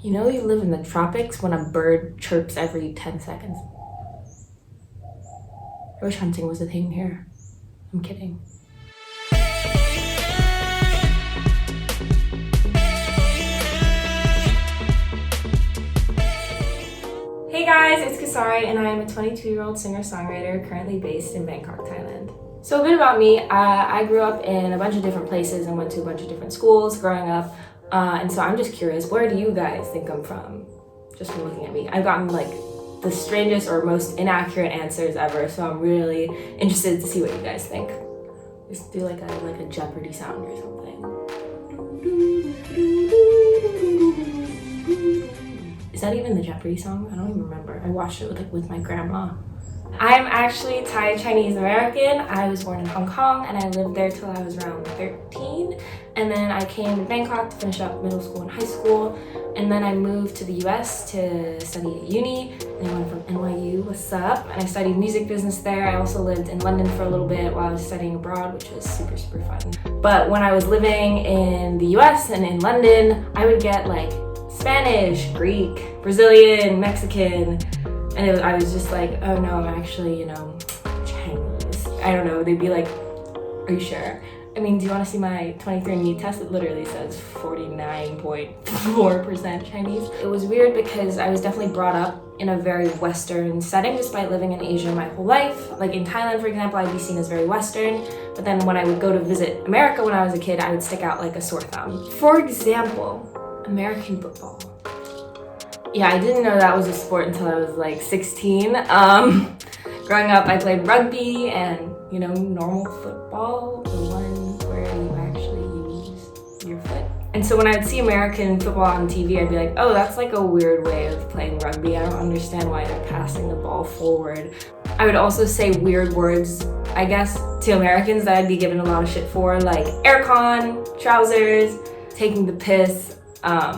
You know you live in the tropics when a bird chirps every 10 seconds. I wish hunting was a thing here. I'm kidding. Hey guys, it's Kessari and I am a 22-year-old singer-songwriter currently based in Bangkok, Thailand. So a bit about me, I grew up in a bunch of different places and went to a bunch of different schools growing up. And so I'm just curious, where do you guys think I'm from? Just from looking at me. I've gotten like the strangest or most inaccurate answers ever, so I'm really interested to see what you guys think. Just do like a Jeopardy sound or something. Is that even the Jeopardy song? I don't even remember. I watched it with my grandma. I'm actually Thai Chinese American. I was born in Hong Kong and I lived there till I was around 13. And then I came to Bangkok to finish up middle school and high school. And then I moved to the US to study at uni. And I went from NYU, what's up? And I studied music business there. I also lived in London for a little bit while I was studying abroad, which was super, super fun. But when I was living in the US and in London, I would get like Spanish, Greek, Brazilian, Mexican, and I was just like, oh no, I'm actually, Chinese. I don't know, they'd be like, are you sure? I mean, do you want to see my 23andMe test? It literally says 49.4% Chinese. It was weird because I was definitely brought up in a very Western setting despite living in Asia my whole life. Like in Thailand, for example, I'd be seen as very Western, but then when I would go to visit America when I was a kid, I would stick out like a sore thumb. For example, American football. Yeah, I didn't know that was a sport until I was like 16. Growing up, I played rugby and, normal football, the one where you actually use your foot. And so when I'd see American football on TV, I'd be like, oh, that's like a weird way of playing rugby. I don't understand why they're passing the ball forward. I would also say weird words, I guess, to Americans that I'd be given a lot of shit for, like aircon, trousers, taking the piss,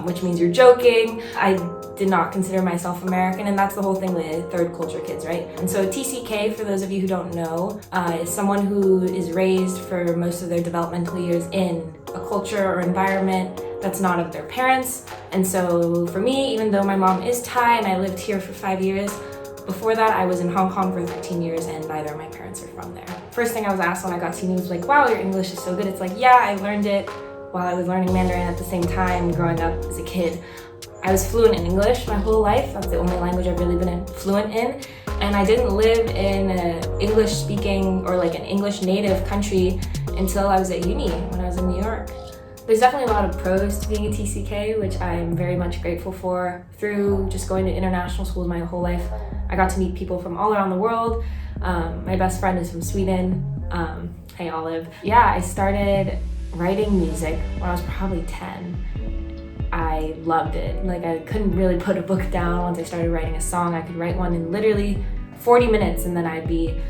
which means you're joking. I did not consider myself American, and that's the whole thing with third culture kids, right? And so TCK, for those of you who don't know, is someone who is raised for most of their developmental years in a culture or environment that's not of their parents. And so for me, even though my mom is Thai and I lived here for 5 years, before that I was in Hong Kong for 13 years and neither of my parents are from there. First thing I was asked when I got to uni was like, wow, your English is so good. It's like, yeah, I learned it while I was learning Mandarin at the same time growing up as a kid. I was fluent in English my whole life. That's the only language I've really been fluent in. And I didn't live in an English speaking or like an English native country until I was at uni when I was in New York. There's definitely a lot of pros to being a TCK, which I'm very much grateful for. Through just going to international schools my whole life, I got to meet people from all around the world. My best friend is from Sweden. Hey, Olive. Yeah, I started writing music when I was probably 10. I loved it. Like, I couldn't really put a book down. Once I started writing a song, I could write one in literally 40 minutes and then I'd be,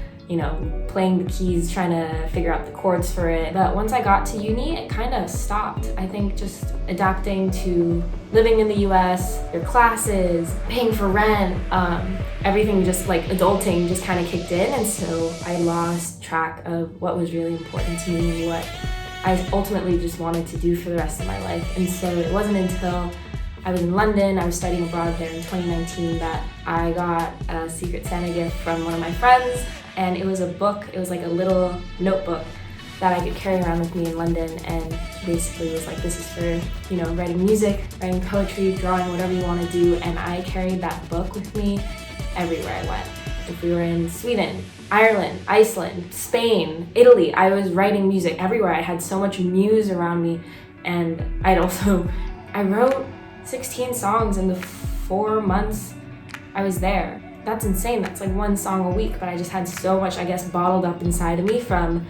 playing the keys, trying to figure out the chords for it. But once I got to uni, it kind of stopped. I think just adapting to living in the US, your classes, paying for rent, everything just like adulting just kind of kicked in. And so I lost track of what was really important to me and what I ultimately just wanted to do for the rest of my life. And so it wasn't until I was in London, I was studying abroad there in 2019, that I got a Secret Santa gift from one of my friends. And it was a book, it was like a little notebook that I could carry around with me in London, and basically was like, this is for, writing music, writing poetry, drawing, whatever you want to do. And I carried that book with me everywhere I went. If we were in Sweden, Ireland, Iceland, Spain, Italy, I was writing music everywhere. I had so much muse around me. And I wrote 16 songs in the 4 months I was there. That's insane. That's like one song a week, but I just had so much, I guess, bottled up inside of me from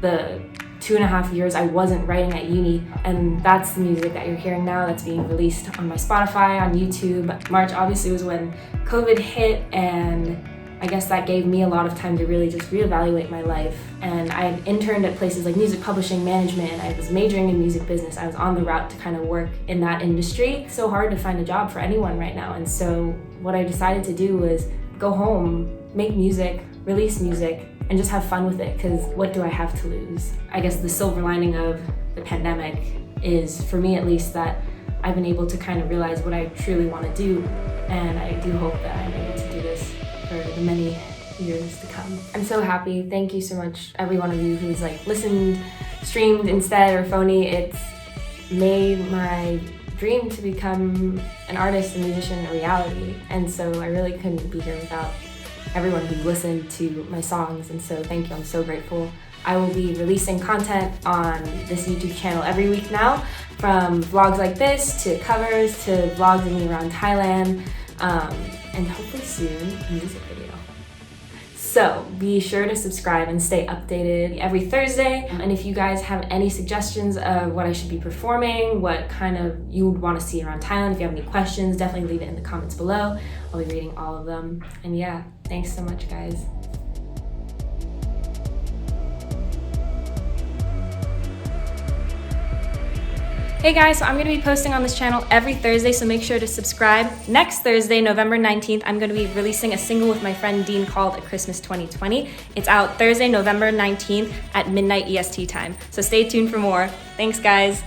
the 2.5 years I wasn't writing at uni. And that's the music that you're hearing now that's being released on my Spotify, on YouTube. March obviously was when COVID hit, and I guess that gave me a lot of time to really just reevaluate my life. And I had interned at places like music publishing management. I was majoring in music business. I was on the route to kind of work in that industry. It's so hard to find a job for anyone right now. And so what I decided to do was go home, make music, release music, and just have fun with it, because what do I have to lose? I guess the silver lining of the pandemic is, for me at least, that I I've been able to kind of realize what I truly want to do, and I do hope that I'm able to do this for the many years to come. I'm so happy. Thank you so much, every one of you who's like listened, streamed instead, or phony. It's made my dream to become an artist and musician a reality, and so I really couldn't be here without everyone who listened to my songs, and so thank you. I'm so grateful. I will be releasing content on this YouTube channel every week now, from vlogs like this to covers to vlogs of me around Thailand, and hopefully soon a music video. So be sure to subscribe and stay updated every Thursday. And if you guys have any suggestions of what I should be performing, what kind of you would want to see around Thailand, if you have any questions, definitely leave it in the comments below. I'll be reading all of them. And yeah, thanks so much, guys. Hey guys, so I'm going to be posting on this channel every Thursday, so make sure to subscribe. Next Thursday, November 19th, I'm going to be releasing a single with my friend Dean called A Christmas 2020. It's out Thursday, November 19th at midnight EST time. So stay tuned for more. Thanks, guys.